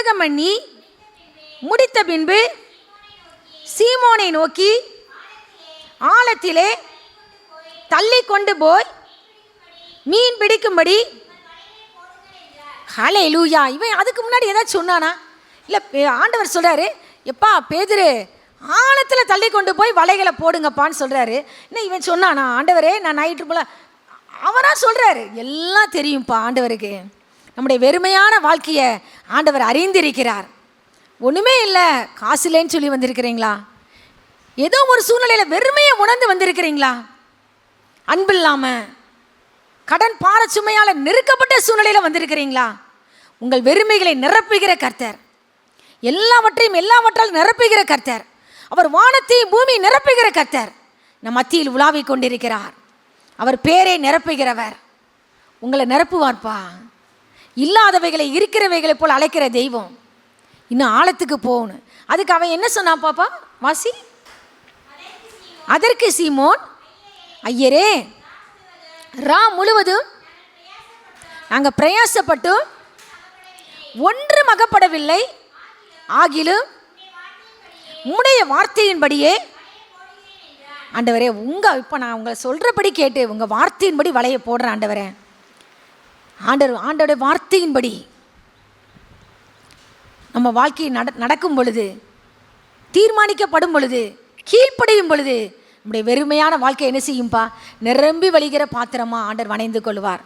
விண்ணகம் பண்ணி முடித்த பின்பு சீமோனை நோக்கி ஆழத்திலே தள்ளி கொண்டு போய் மீன் பிடிக்கும்படி. ஹல்லேலூயா. இவன் அதுக்கு முன்னாடி ஏதாச்சும் சொன்னானா? இல்லை, ஆண்டவர் சொல்கிறாரு, எப்பா பேதுரு ஆழத்தில் தள்ளி கொண்டு போய் வலைகளை போடுங்கப்பான்னு சொல்கிறாரு. இன்னும் இவன் சொன்னானா, ஆண்டவரே நான் நைட்டு போல அவராக சொல்கிறாரு. எல்லாம் தெரியும்ப்பா ஆண்டவருக்கு. நம்முடைய வெறுமையான வாழ்க்கையை ஆண்டவர் அறிந்திருக்கிறார். ஒன்றுமே இல்லை, காசு இல்லைன்னு சொல்லி வந்திருக்கிறீங்களா? ஏதோ ஒரு சூழ்நிலையில் வெறுமையை உணர்ந்து வந்திருக்கிறீங்களா? அன்பு இல்லாமல் கடன் பார சுமையால் நெருக்கப்பட்ட சூழ்நிலையில் வந்திருக்கிறீங்களா? உங்கள் வெறுமைகளை நிரப்புகிற கர்த்தர், எல்லாவற்றால் நிரப்புகிற கர்த்தர், அவர் வானத்தையும் பூமி நிரப்புகிற கர்த்தர் நம் மத்தியில் உலாவிக் கொண்டிருக்கிறார். அவர் பேரை நிரப்புகிறவர். உங்களை நிரப்புவார்ப்பா. இல்லாதவைகளை இருக்கிறவைகளை போல் அழைக்கிற தெய்வம். இன்னும் ஆழத்துக்கு போகணும். அதுக்கு அவன் என்ன சொன்னான் பாப்பா? வாசி. அதற்கு சீமோன், ஐயரே, ரா முழுவதும் நாங்கள் பிரயாசப்பட்டும் ஒன்றும் அகப்படவில்லை. ஆகிலும் உம்முடைய வார்த்தையின்படியே ஆண்டவரே, இப்போ நான் உங்களை சொல்கிறபடி கேட்டு உங்கள் வார்த்தையின்படி வலையை போடுறேன் ஆண்டவரே. ஆண்டவருடைய வார்த்தையின்படி நம்ம வாழ்க்கையை நடக்கும் பொழுது, தீர்மானிக்கப்படும் பொழுது, கீழ்ப்படியும் பொழுது நம்முடைய வெறுமையான வாழ்க்கை என்ன செய்யும்பா? நிரம்பி வழிகிற பாத்திரமா ஆண்டவர் வணைந்து கொள்வார்.